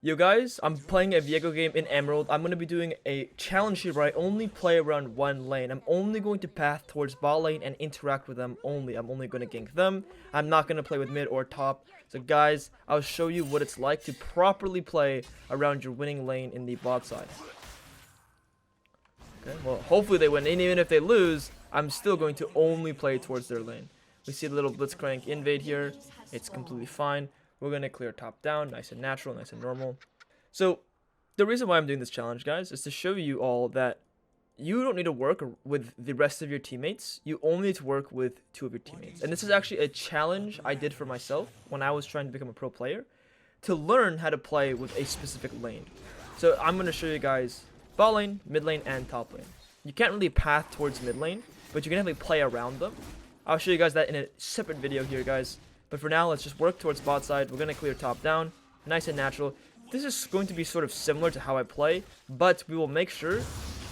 Yo guys, I'm playing a Viego game in Emerald. I'm going to be doing a challenge here where I only play around one lane. I'm only going to path towards bot lane and interact with them only. I'm only going to gank them. I'm not going to play with mid or top. So guys, I'll show you what it's like to properly play around your winning lane in the bot side. Okay, well hopefully they win. And even if they lose, I'm still going to only play towards their lane. We see a little Blitzcrank invade here. It's completely fine. We're going to clear top down, nice and natural, nice and normal. So, the reason why I'm doing this challenge, guys, is to show you all that you don't need to work with the rest of your teammates. You only need to work with two of your teammates. And this is actually a challenge I did for myself when I was trying to become a pro player, to learn how to play with a specific lane. So, I'm going to show you guys bot lane, mid lane, and top lane. You can't really path towards mid lane, but you can definitely play around them. I'll show you guys that in a separate video here, guys. But for now, let's just work towards bot side. We're going to clear top down, nice and natural. This is going to be sort of similar to how I play, but we will make sure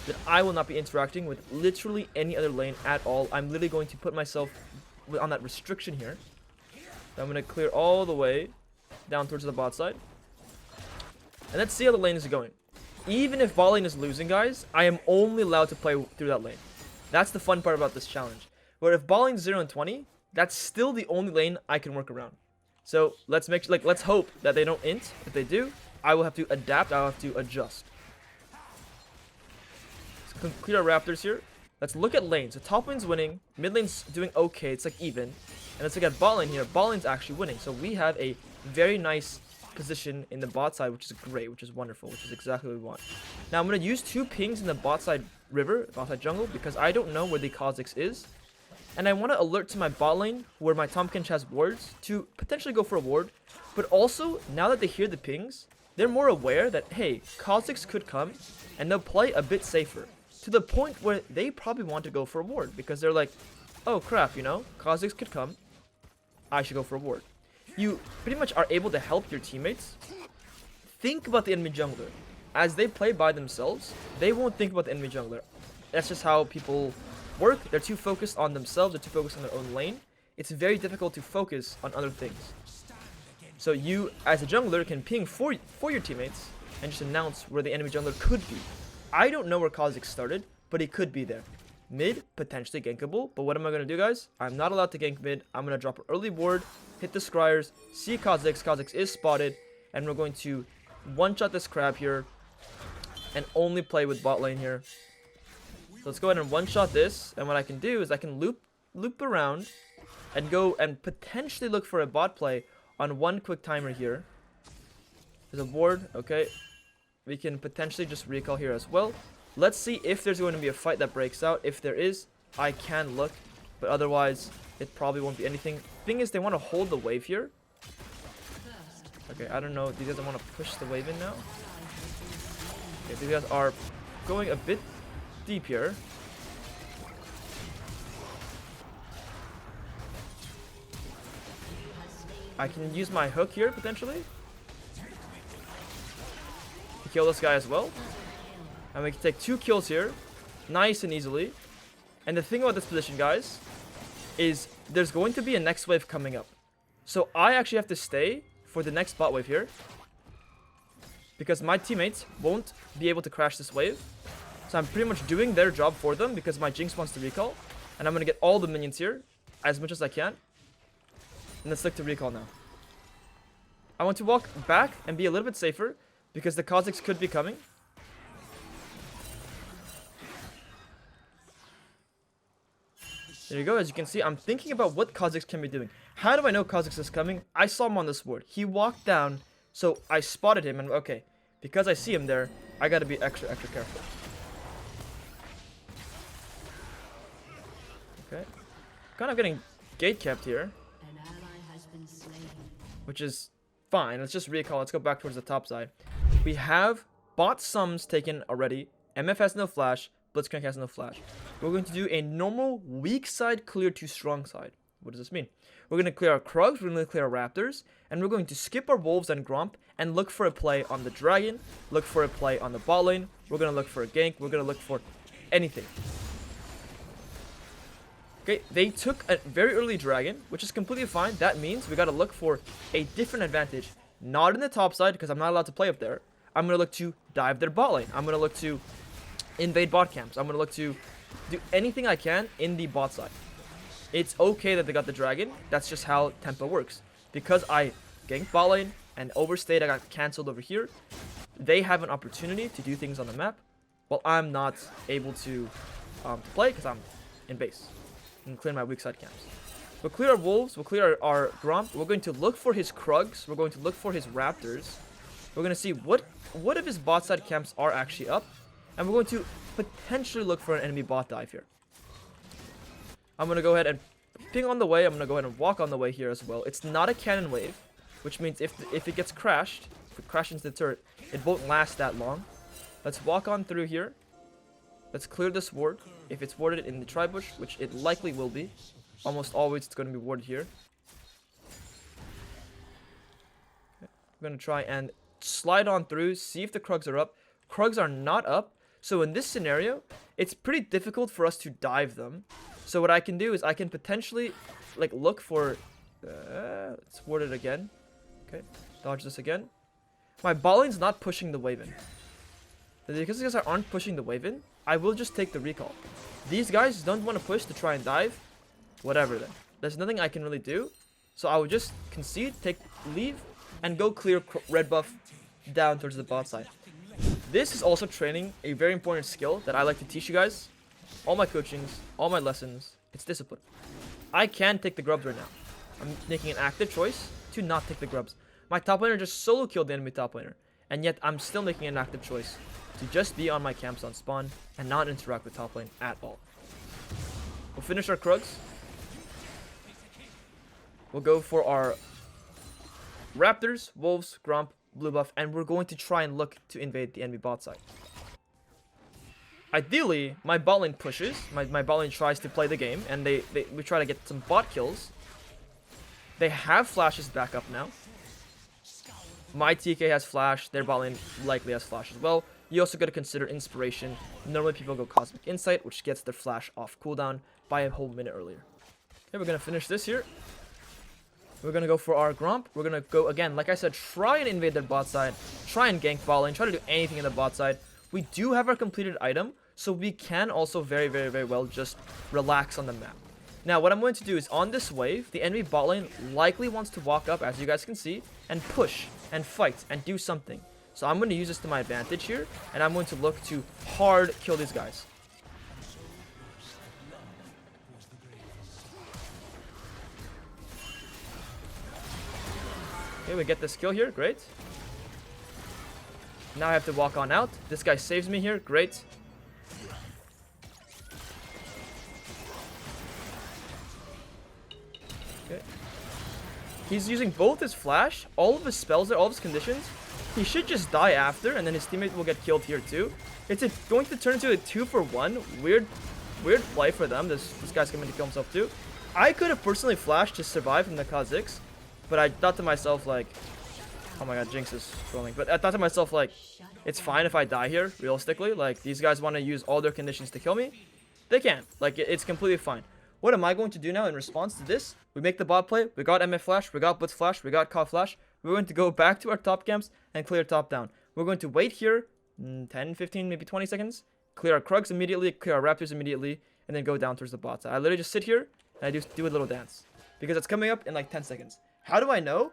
that I will not be interacting with literally any other lane at all. I'm literally going to put myself on that restriction here. So I'm going to clear all the way down towards the bot side. And let's see how the lane is going. Even if bot lane is losing, guys, I am only allowed to play through that lane. That's the fun part about this challenge. Where if bot lane is 0 and 20, that's still the only lane I can work around. So let's hope that they don't int. If they do, I will have to adapt. I'll have to adjust. Let's clear our Raptors here. Let's look at lanes. So top lane's winning. Mid lane's doing okay. It's like even. And let's look at bot lane here. Bot lane's actually winning. So we have a very nice position in the bot side, which is great, which is wonderful, which is exactly what we want. Now I'm going to use 2 pings in the bot side river, bot side jungle, because I don't know where the Kha'Zix is. And I want to alert to my bot lane, where my Tompkins has wards, to potentially go for a ward. But also, now that they hear the pings, they're more aware that, hey, Kha'Zix could come, and they'll play a bit safer. To the point where they probably want to go for a ward, because they're like, oh crap, you know, Kha'Zix could come, I should go for a ward. You pretty much are able to help your teammates think about the enemy jungler. As they play by themselves, they won't think about the enemy jungler. That's just how people work. They're too focused on themselves, they're too focused on their own lane. It's very difficult to focus on other things. So you, as a jungler, can ping for your teammates and just announce where the enemy jungler could be. I don't know where Kha'Zix started, but he could be there. Mid, potentially gankable, but what am I going to do, guys? I'm not allowed to gank mid. I'm going to drop an early ward, hit the scryers, see Kha'Zix. Kha'Zix is spotted, and we're going to one-shot this crab here and only play with bot lane here. So let's go ahead and one-shot this, and what I can do is I can loop around and go and potentially look for a bot play on one quick timer here. There's a ward, okay. We can potentially just recall here as well. Let's see if there's going to be a fight that breaks out. If there is, I can look, but otherwise, it probably won't be anything. Thing is, they want to hold the wave here. Okay, I don't know. These guys want to push the wave in now. Okay, these guys are going a bit deep here. I can use my hook here potentially to kill this guy as well, and we can take 2 kills here nice and easily. And the thing about this position, guys, is there's going to be a next wave coming up, so I actually have to stay for the next bot wave here, because my teammates won't be able to crash this wave. So I'm pretty much doing their job for them because my Jinx wants to recall. And I'm going to get all the minions here as much as I can. And let's look to recall now. I want to walk back and be a little bit safer because the Kha'Zix could be coming. There you go. As you can see, I'm thinking about what Kha'Zix can be doing. How do I know Kha'Zix is coming? I saw him on this ward. He walked down, so I spotted him. And okay, because I see him there, I got to be extra careful. Okay, kind of getting gate kept here, which is fine. Let's just recall. Let's go back towards the top side. We have bot sums taken already. MF has no flash. Blitzcrank has no flash. We're going to do a normal weak side clear to strong side. What does this mean? We're going to clear our Krugs, we're going to clear our Raptors, and we're going to skip our Wolves and Gromp and look for a play on the Dragon, look for a play on the bot lane. We're going to look for a gank. We're going to look for anything. Okay, they took a very early dragon, which is completely fine. That means we gotta look for a different advantage. not in the top side because I'm not allowed to play up there. I'm going to look to dive their bot lane. I'm going to look to invade bot camps. I'm going to look to do anything I can in the bot side. It's okay that they got the dragon. That's just how tempo works. Because I ganked bot lane and overstayed, I got cancelled over here. They have an opportunity to do things on the map, while I'm not able to play because I'm in base and clear my weak side camps. We'll clear our wolves. We'll clear our Gromp. We're going to look for his Krugs. We're going to look for his Raptors. We're going to see what of his bot side camps are actually up, and we're going to potentially look for an enemy bot dive here. I'm going to go ahead and ping on the way. I'm going to go ahead and walk on the way here as well. It's not a cannon wave, which means if it gets crashed, if it crashes into the turret, it won't last that long. Let's walk on through here. Let's clear this ward. If it's warded in the tri-bush, which it likely will be, almost always it's going to be warded here. Okay. We're going to try and slide on through, see if the Krugs are up. Krugs are not up, so in this scenario, it's pretty difficult for us to dive them. So what I can do is I can potentially like look for... it's warded again. Okay, dodge this again. My bot lane's not pushing the wave in. Because these guys aren't pushing the wave in, I will just take the recall. These guys don't want to push to try and dive. Whatever then. There's nothing I can really do. So I will just concede, leave, and go clear red buff down towards the bot side. This is also training a very important skill that I like to teach you guys. All my coachings, all my lessons, it's discipline. I can take the grubs right now. I'm making an active choice to not take the grubs. My top laner just solo killed the enemy top laner, and yet I'm still making an active choice to just be on my camps on spawn and not interact with top lane at all. We'll finish our Krugs. We'll go for our Raptors, Wolves, Gromp, blue buff, and we're going to try and look to invade the enemy bot side. Ideally, my bot lane pushes, my bot lane tries to play the game, and we try to get some bot kills. They have flashes back up now. My TK has flash, their bot lane likely has flash as well. You also got to consider inspiration. Normally people go Cosmic Insight, which gets their flash off cooldown by a whole minute earlier. Okay, we're going to finish this here. We're going to go for our Gromp. We're going to go, again, like I said, try and invade their bot side. Try and gank bot lane. Try to do anything in the bot side. We do have our completed item, so we can also very, very, very well just relax on the map. Now, what I'm going to do is on this wave, the enemy bot lane likely wants to walk up, as you guys can see, and push and fight and do something. So I'm going to use this to my advantage here, and I'm going to look to hard kill these guys. Okay, we get this kill here. Great. Now I have to walk on out. This guy saves me here. Great. Okay. He's using both his flash, all of his spells there, all of his conditions. He should just die after, and then his teammate will get killed here too. It's going to turn into a 2-for-1. Weird play for them. This guy's coming to kill himself too. I could have personally flashed to survive from the Kha'Zix, but I thought to myself like, oh my god, Jinx is trolling. But I thought to myself like, it's fine if I die here, realistically. Like, these guys want to use all their conditions to kill me. They can. Like, it's completely fine. What am I going to do now in response to this? We make the bot play. We got MF Flash. We got Blitz Flash. We got Ka Flash. We're going to go back to our top camps and clear top down. We're going to wait here 10, 15, maybe 20 seconds. Clear our Krugs immediately. Clear our Raptors immediately. And then go down towards the bot side. I literally just sit here and I do a little dance. Because it's coming up in like 10 seconds. How do I know?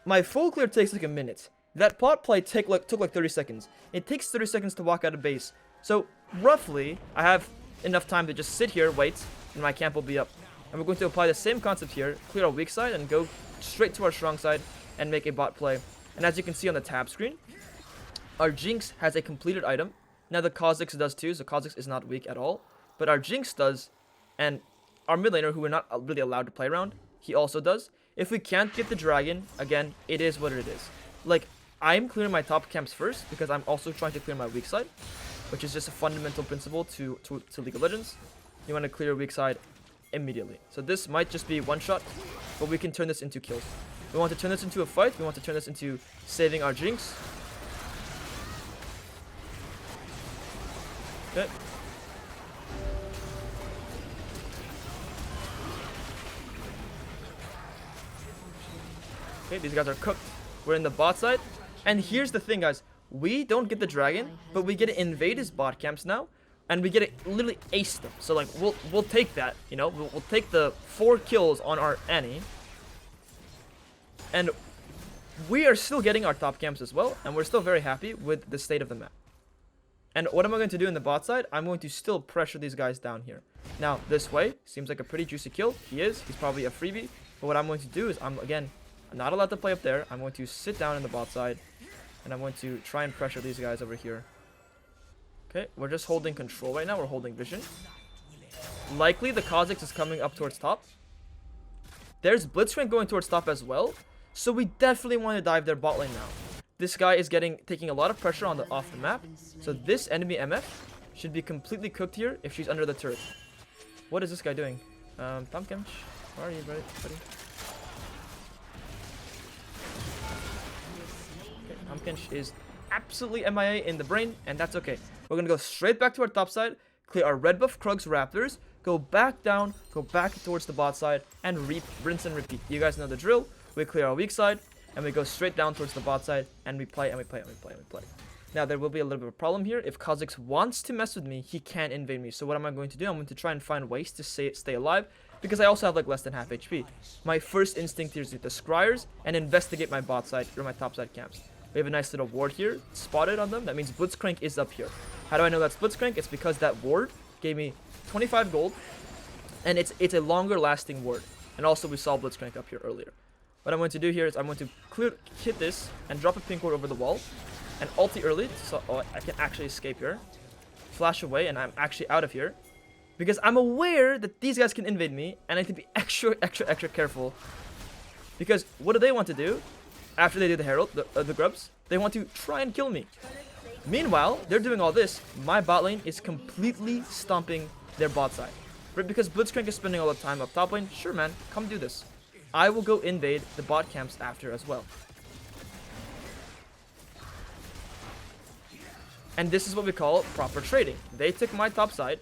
My full clear takes like a minute. That bot play took like 30 seconds. It takes 30 seconds to walk out of base. So roughly, I have enough time to just sit here, wait, and my camp will be up. And we're going to apply the same concept here, clear our weak side, and go straight to our strong side and make a bot play. And as you can see on the tab screen, our Jinx has a completed item. Now the Kha'Zix does too, so Kha'Zix is not weak at all. But our Jinx does, and our mid laner, who we're not really allowed to play around, he also does. If we can't get the dragon, again, it is what it is. Like, I'm clearing my top camps first because I'm also trying to clear my weak side, which is just a fundamental principle to League of Legends. You want to clear your weak side immediately. So this might just be one shot, but we can turn this into kills. We want to turn this into a fight. We want to turn this into saving our Jinx. Okay. Okay, these guys are cooked. We're in the bot side. And here's the thing, guys. We don't get the dragon, but we get to invade his bot camps now. And we get to literally ace them. So, like, we'll take that, you know. We'll take the 4 kills on our Annie. And we are still getting our top camps as well. And we're still very happy with the state of the map. And what am I going to do in the bot side? I'm going to still pressure these guys down here. Now, this way seems like a pretty juicy kill. He is. He's probably a freebie. But what I'm going to do is I'm not allowed to play up there. I'm going to sit down in the bot side. And I'm going to try and pressure these guys over here. Okay, we're just holding control right now. We're holding vision. Likely the Kha'Zix is coming up towards top. There's Blitzcrank going towards top as well. So we definitely want to dive their bot lane now. This guy is taking a lot of pressure off the map. So this enemy MF should be completely cooked here if she's under the turret. What is this guy doing? Tahm Kench, where are you, buddy? Okay, Tahm Kench is absolutely MIA in the brain, and that's okay. We're gonna go straight back to our top side, clear our red buff Krugs Raptors, go back down, go back towards the bot side, and rinse and repeat. You guys know the drill. We clear our weak side, and we go straight down towards the bot side, and we play, and we play, and we play, and we play. Now, there will be a little bit of a problem here. If Kha'Zix wants to mess with me, he can't invade me. So what am I going to do? I'm going to try and find ways to stay alive, because I also have, like, less than half HP. My first instinct here is to the Scryers and investigate my bot side, or my top side camps. We have a nice little ward here, spotted on them. That means Blitzcrank is up here. How do I know that's Blitzcrank? It's because that ward gave me 25 gold, and it's a longer lasting ward. And also, we saw Blitzcrank up here earlier. What I'm going to do here is I'm going to hit this and drop a pink ward over the wall and ulti early so I can actually escape here. Flash away and I'm actually out of here because I'm aware that these guys can invade me and I need to be extra careful because what do they want to do after they do the Herald, the Grubs? They want to try and kill me. Meanwhile, they're doing all this. My bot lane is completely stomping their bot side. Right? Because Blitzcrank is spending all the time up top lane. Sure, man, come do this. I will go invade the bot camps after as well. And this is what we call proper trading. They took my top side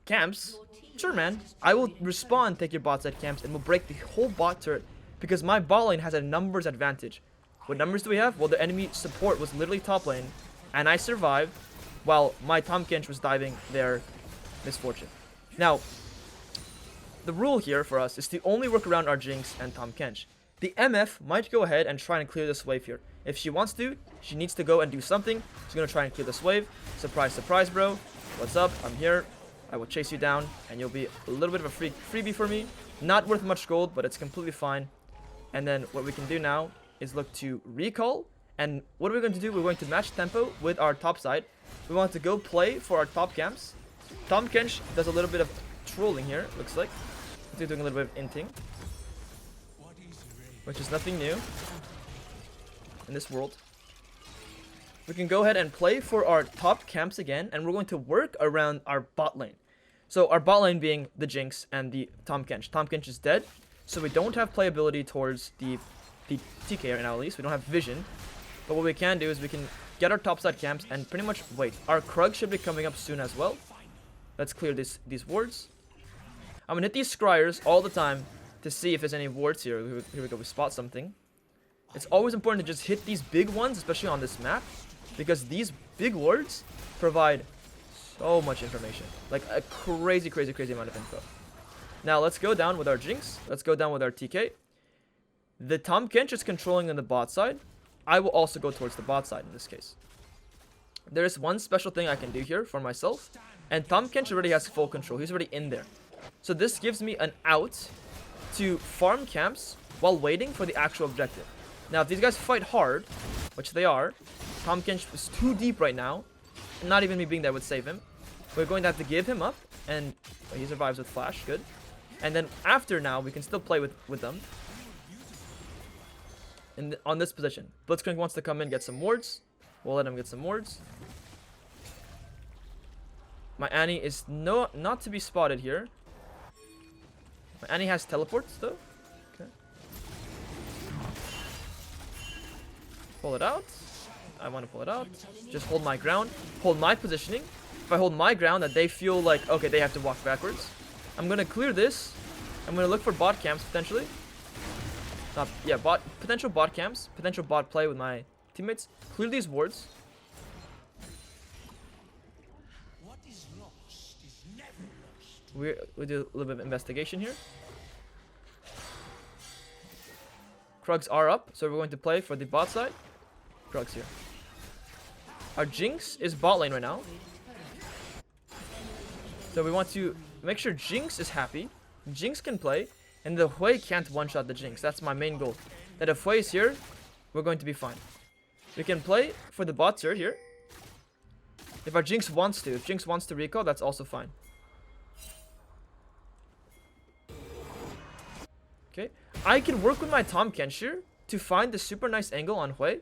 camps. Sure, man. I will respawn, take your bot side camps, and we'll break the whole bot turret because my bot lane has a numbers advantage. What numbers do we have? Well, the enemy support was literally top lane, and I survived while my Tahm Kench was diving their misfortune. Now, the rule here for us is to only work around our Jinx and Tahm Kench. The MF might go ahead and try and clear this wave here. If she wants to, she needs to go and do something. She's going to try and clear this wave. Surprise, surprise, bro. What's up? I'm here. I will chase you down, and you'll be a little bit of a freebie for me. Not worth much gold, but it's completely fine. And then what we can do now is look to recall. And what are we going to do? We're going to match tempo with our top side. We want to go play for our top camps. Tahm Kench does a little bit of trolling here, looks like. They're doing a little bit of inting, which is nothing new in this world. We can go ahead and play for our top camps again, and we're going to work around our bot lane. So our bot lane being the Jinx and the Tahm Kench. Tahm Kench is dead, so we don't have playability towards the TK right now, at least. We don't have vision. But what we can do is we can get our top side camps and pretty much wait. Our Krug should be coming up soon as well. Let's clear these wards. I'm going to hit these Scryers all the time to see if there's any wards here. Here we go, we spot something. It's always important to just hit these big ones, especially on this map, because these big wards provide so much information. Like a crazy amount of info. Now let's go down with our Jinx. Let's go down with our TK. The Tahm Kench is controlling on the bot side. I will also go towards the bot side in this case. There is one special thing I can do here for myself, and Tahm Kench already has full control. He's already in there. So this gives me an out to farm camps while waiting for the actual objective. Now, if these guys fight hard, which they are, Tahm Kench is too deep right now. Not even me being there would save him. We're going to have to give him up, and he survives with flash. Good. And then after now, we can still play with them. On this position. Blitzcrank wants to come in, get some wards. We'll let him get some wards. My Annie is not to be spotted here. My Annie has teleports though. Okay. Pull it out. I want to pull it out. Just hold my ground. Hold my positioning. If I hold my ground, that they feel like, okay, they have to walk backwards. I'm going to clear this. I'm going to look for bot camps potentially. Not, yeah, bot, potential bot camps, potential bot play with my teammates. Clear these wards. We do a little bit of investigation here. Krugs are up, so we're going to play for the bot side. Krugs here. Our Jinx is bot lane right now. So we want to make sure Jinx is happy. Jinx can play, and the Hui can't one-shot the Jinx. That's my main goal. That if Hui is here, we're going to be fine. We can play for the bot turret here. If our Jinx wants to. If Jinx wants to recall, that's also fine. Okay. I can work with my Tahm Kench here to find the super nice angle on Hui.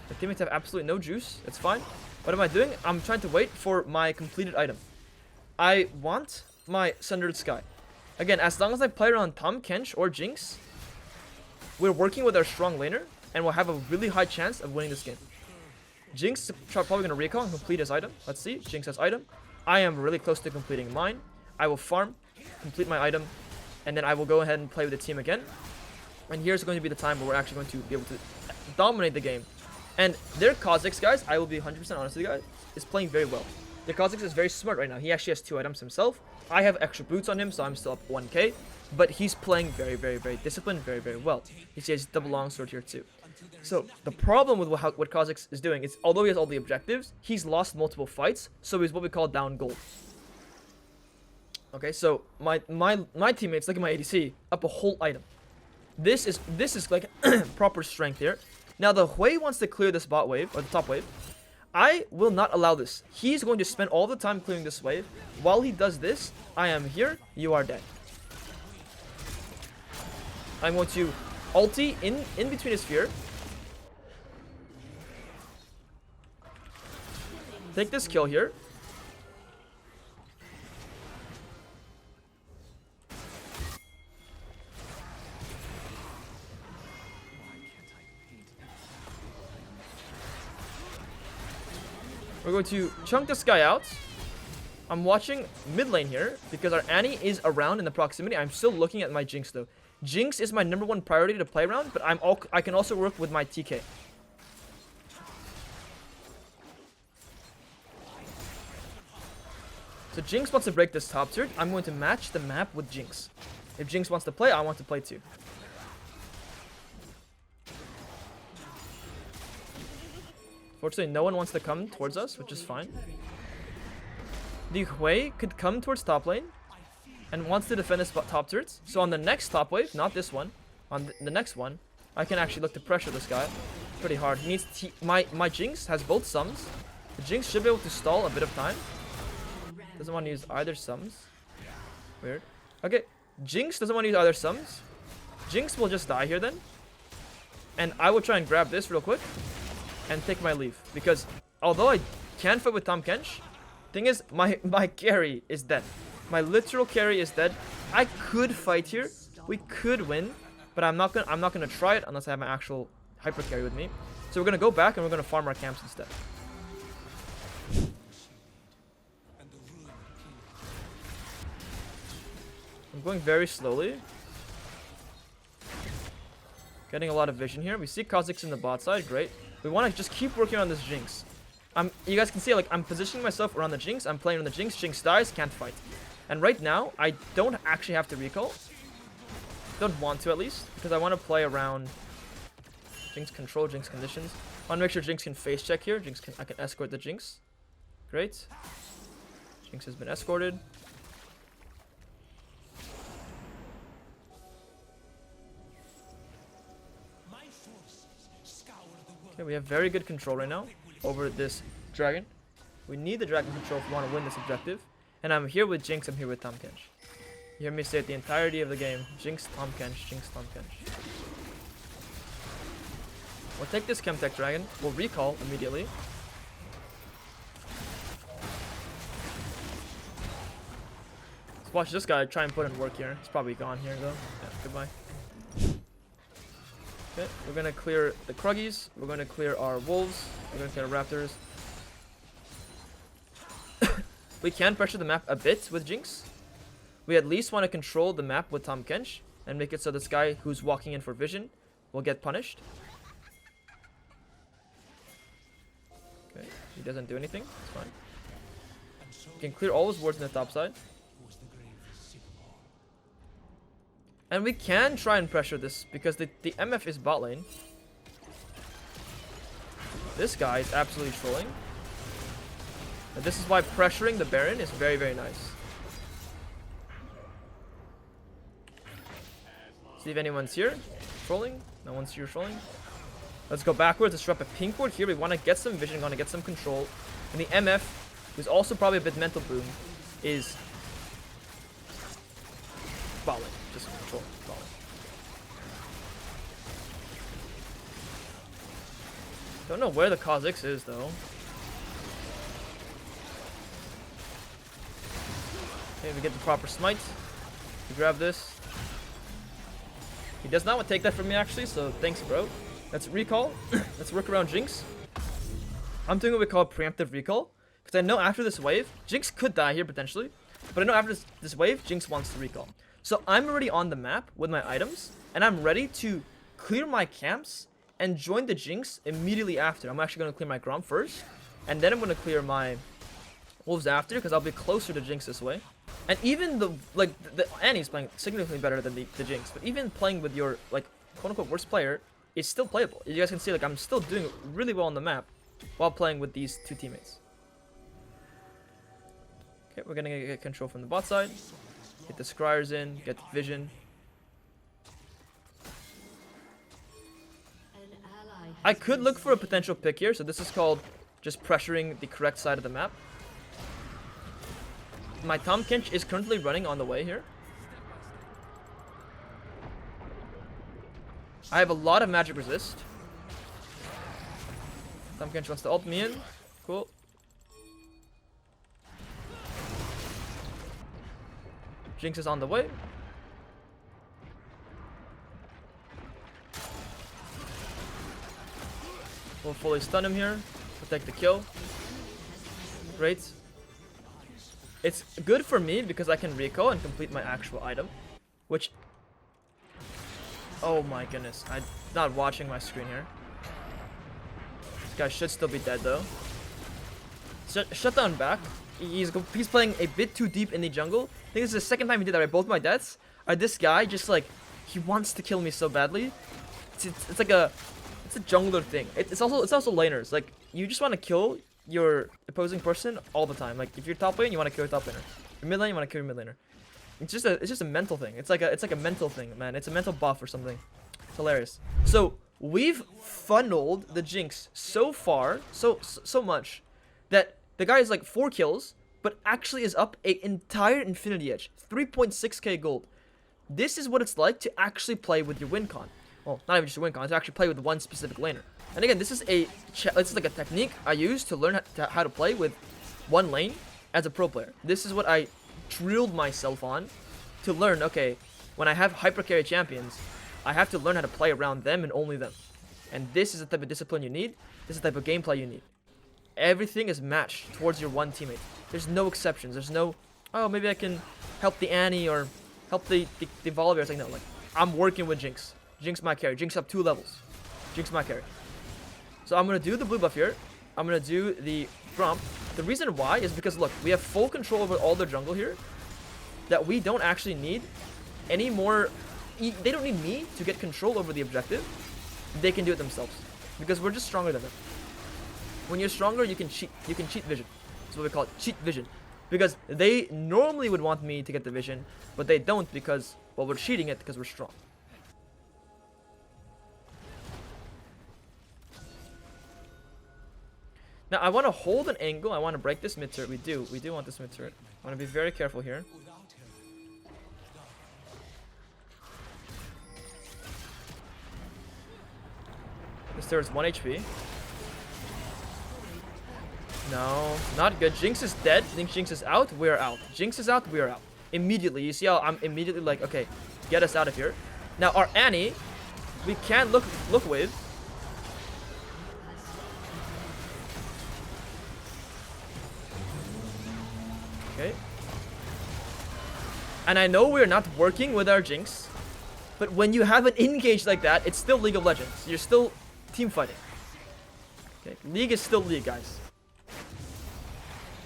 The teammates have absolutely no juice. It's fine. What am I doing? I'm trying to wait for my completed item. I want my Sundered Sky. Again, as long as I play around Tahm Kench or Jinx, we're working with our strong laner, and we'll have a really high chance of winning this game. Jinx is probably going to recall and complete his item. Let's see. Jinx has item. I am really close to completing mine. I will farm, complete my item, and then I will go ahead and play with the team again. And here's going to be the time where we're actually going to be able to dominate the game. And their Kha'Zix, guys, I will be 100% honest with you guys, is playing very well. Their Kha'Zix is very smart right now. He actually has 2 items himself. I have extra boots on him, so I'm still up 1k. But he's playing very, very, very disciplined, very, very well. He has double longsword here too. So the problem with what Kha'Zix is doing is, although he has all the objectives, he's lost multiple fights, so he's what we call down gold. Okay, so my teammates, look at my ADC, up a whole item. This is like proper strength here. Now the Hui wants to clear this bot wave, or the top wave. I will not allow this. He's going to spend all the time clearing this wave. While he does this, I am here, you are dead. I'm going to ulti in between his sphere. Take this kill here. We're going to chunk this guy out. I'm watching mid lane here because our Annie is around in the proximity. I'm still looking at my Jinx though. Jinx is my #1 priority to play around, but I can also work with my TK. So Jinx wants to break this top tier. I'm going to match the map with Jinx. If Jinx wants to play, I want to play too. Fortunately, no one wants to come towards us, which is fine. The Hui could come towards top lane and wants to defend this top turrets. So on the next top wave, not this one, on the next one, I can actually look to pressure this guy pretty hard. He needs my Jinx has both sums. The Jinx should be able to stall a bit of time. Doesn't want to use either sums. Weird. Okay, Jinx doesn't want to use either sums. Jinx will just die here then. And I will try and grab this real quick and take my leave. Because although I can fight with Tahm Kench, thing is, my carry is dead. My literal carry is dead. I could fight here. We could win, but I'm not gonna try it unless I have my actual hyper carry with me. So we're gonna go back and we're gonna farm our camps instead. I'm going very slowly. Getting a lot of vision here. We see Kha'Zix in the bot side. Great. We want to just keep working on this Jinx. You guys can see, like, I'm positioning myself around the Jinx. I'm playing on the Jinx. Jinx dies, can't fight. And right now, I don't actually have to recall. Don't want to, at least, because I want to play around Jinx control, Jinx conditions. I want to make sure Jinx can face check here. I can escort the Jinx. Great. Jinx has been escorted. Okay, we have very good control right now over this dragon. We need the dragon control if we want to win this objective. And I'm here with Jinx, I'm here with Tahm Kench. You hear me say it the entirety of the game. Jinx, Tahm Kench, Jinx, Tahm Kench. We'll take this Chemtech dragon. We'll recall immediately. Let's watch this guy try and put in work here. He's probably gone here though. Yeah, goodbye. Okay, we're gonna clear the Kruggies. We're gonna clear our wolves. We're gonna clear our raptors. We can pressure the map a bit with Jinx. We at least want to control the map with Tahm Kench and make it so this guy who's walking in for vision will get punished. Okay, he doesn't do anything. It's fine. He can clear all his wards in the top side. And we can try and pressure this because the MF is bot lane. This guy is absolutely trolling. And this is why pressuring the Baron is very, very nice. See if anyone's here. Trolling. No one's here trolling. Let's go backwards. Let's drop a pink ward here. We want to get some vision. Want to get some control. And the MF, who's also probably a bit mental boom, is bot lane. Just control bot lane. Don't know where the Kha'Zix is though. Okay, we get the proper smite. We grab this. He does not want to take that from me actually, so thanks, bro. Let's recall. Let's work around Jinx. I'm doing what we call preemptive recall. Because I know after this wave, Jinx could die here potentially. But I know after this wave, Jinx wants to recall. So I'm already on the map with my items. And I'm ready to clear my camps and join the Jinx immediately after. I'm actually going to clear my Grom first. And then I'm going to clear my Wolves after, because I'll be closer to Jinx this way. And even the Annie's playing significantly better than the Jinx, but even playing with your like quote unquote worst player is still playable. You guys can see like I'm still doing really well on the map while playing with these two teammates. Okay, we're gonna get control from the bot side. Get the Scryers in, get vision. I could look for a potential pick here, so this is called just pressuring the correct side of the map. My Tahm Kench is currently running on the way here. I have a lot of magic resist. Tahm Kench wants to ult me in. Cool. Jinx is on the way. We'll fully stun him here. Protect the kill. Great. It's good for me because I can recall and complete my actual item. Which... oh my goodness. I'm not watching my screen here. This guy should still be dead though. Shut down back. He's playing a bit too deep in the jungle. I think this is the second time he did that, right? Both my deaths are this guy just like... he wants to kill me so badly. It's like a... it's a jungler thing. It's also laners. Like, you just want to kill your opposing person all the time. Like, if you're top lane, you want to kill your top laner. Your mid lane, you want to kill your mid laner. It's just a mental thing. It's like a mental thing, man. It's a mental buff or something. It's hilarious. So we've funneled the Jinx so far, so much, that the guy is like 4 kills, but actually is up an entire Infinity Edge, 3.6k gold. This is what it's like to actually play with your win con. Well, not even just a win con, it's to actually play with one specific laner. And again, this is like a technique I use to learn how to play with one lane as a pro player. This is what I drilled myself on to learn, okay, when I have hyper carry champions, I have to learn how to play around them and only them. And this is the type of discipline you need. This is the type of gameplay you need. Everything is matched towards your one teammate. There's no exceptions. There's no, oh, maybe I can help the Annie or help the Volibear. It's like, no, like, I'm working with Jinx. Jinx my carry. Jinx up 2 levels. Jinx my carry. So I'm going to do the blue buff here. I'm going to do the Gromp. The reason why is because, look, we have full control over all their jungle here. That we don't actually need any more... they don't need me to get control over the objective. They can do it themselves. Because we're just stronger than them. When you're stronger, you can cheat vision. That's what we call it, cheat vision. Because they normally would want me to get the vision, but they don't because, well, we're cheating it because we're strong. Now, I want to hold an angle. I want to break this mid turret. We do want this mid turret. I want to be very careful here. This turret's 1 HP. No, not good. Jinx is dead. Think Jinx is out? We're out. Jinx is out? We are out. Immediately. You see how I'm immediately like, okay, get us out of here. Now, our Annie, we can look with. And I know we're not working with our Jinx, but when you have an engage like that, it's still League of Legends. You're still team fighting. Okay, League is still League, guys.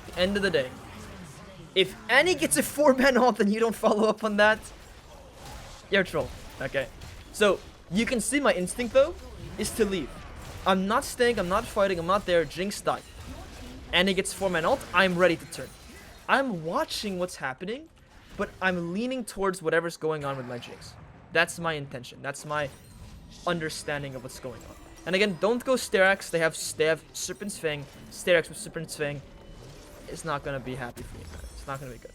At the end of the day, if Annie gets a 4-man ult and you don't follow up on that, you're a troll. Okay, so you can see my instinct though is to leave. I'm not staying, I'm not fighting, I'm not there. Jinx died. Annie gets 4-man ult, I'm ready to turn. I'm watching what's happening, but I'm leaning towards whatever's going on with my Jinx. That's my intention. That's my understanding of what's going on. And again, don't go Sterax. They have Serpent's Fang. Sterax with Serpent's Fang. It's not gonna be happy for me, man. It's not gonna be good.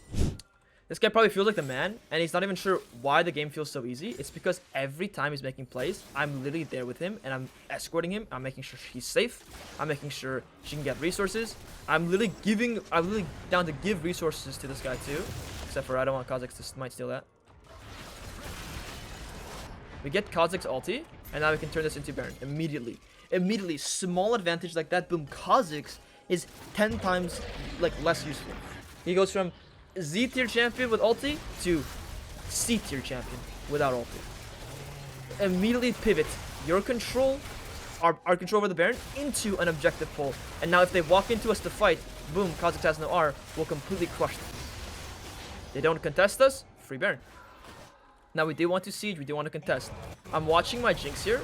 This guy probably feels like the man, and he's not even sure why the game feels so easy. It's because every time he's making plays, I'm literally there with him, and I'm escorting him. I'm making sure he's safe. I'm making sure she can get resources. I'm literally down to give resources to this guy too. Except for I don't want Kha'Zix to might steal that. We get Kha'Zix ulti, and now we can turn this into Baron immediately. Immediately, small advantage like that. Boom, Kha'Zix is 10 times like less useful. He goes from Z tier champion with ulti to C tier champion without ulti. Immediately pivot your control, our control over the Baron, into an objective pull. And now if they walk into us to fight, boom, Kha'Zix has no R, we'll completely crush them. They don't contest us, free Baron. Now we do want to siege, we do want to contest. I'm watching my Jinx here.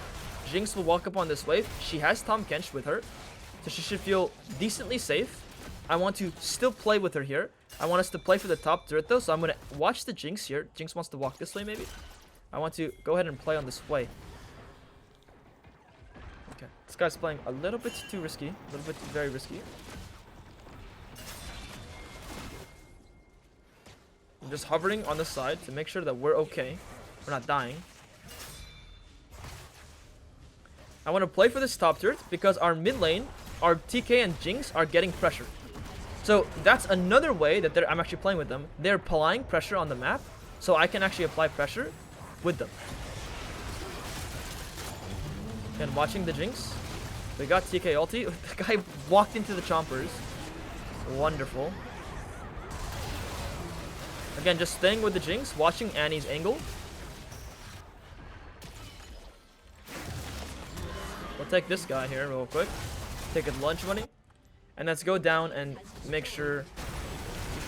Jinx will walk up on this wave. She has Tahm Kench with her, so she should feel decently safe. I want to still play with her here. I want us to play for the top turret though, so I'm going to watch the Jinx here. Jinx wants to walk this way maybe. I want to go ahead and play on this way. Okay, this guy's playing a little bit too risky. A little bit very risky. I'm just hovering on the side to make sure that we're okay. We're not dying. I want to play for this top turret because our mid lane, our TK and Jinx are getting pressure. So that's another way that I'm actually playing with them. They're applying pressure on the map, so I can actually apply pressure with them. And watching the Jinx. We got TK ulti. The guy walked into the chompers. Wonderful. Again, just staying with the Jinx, watching Annie's angle. We'll take this guy here real quick. Take his lunch money. And let's go down and make sure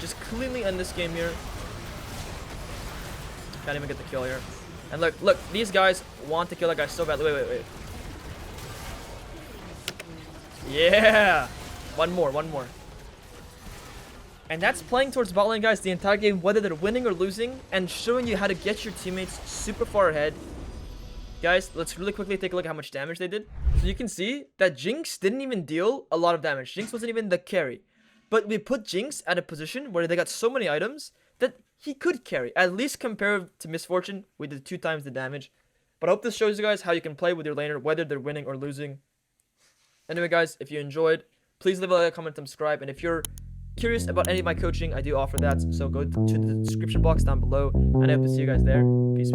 just cleanly end this game here. Can't even get the kill here. And look, these guys want to kill that guy so badly. Wait. Yeah! One more. And that's playing towards bot lane, guys, the entire game, whether they're winning or losing, and showing you how to get your teammates super far ahead. Guys, let's really quickly take a look at how much damage they did. So you can see that Jinx didn't even deal a lot of damage. Jinx wasn't even the carry. But we put Jinx at a position where they got so many items that he could carry. At least compared to Misfortune, we did 2 times the damage. But I hope this shows you guys how you can play with your laner, whether they're winning or losing. Anyway, guys, if you enjoyed, please leave a like, comment, subscribe. And if you're curious about any of my coaching, I do offer that. So go to the description box down below. And I hope to see you guys there. Peace.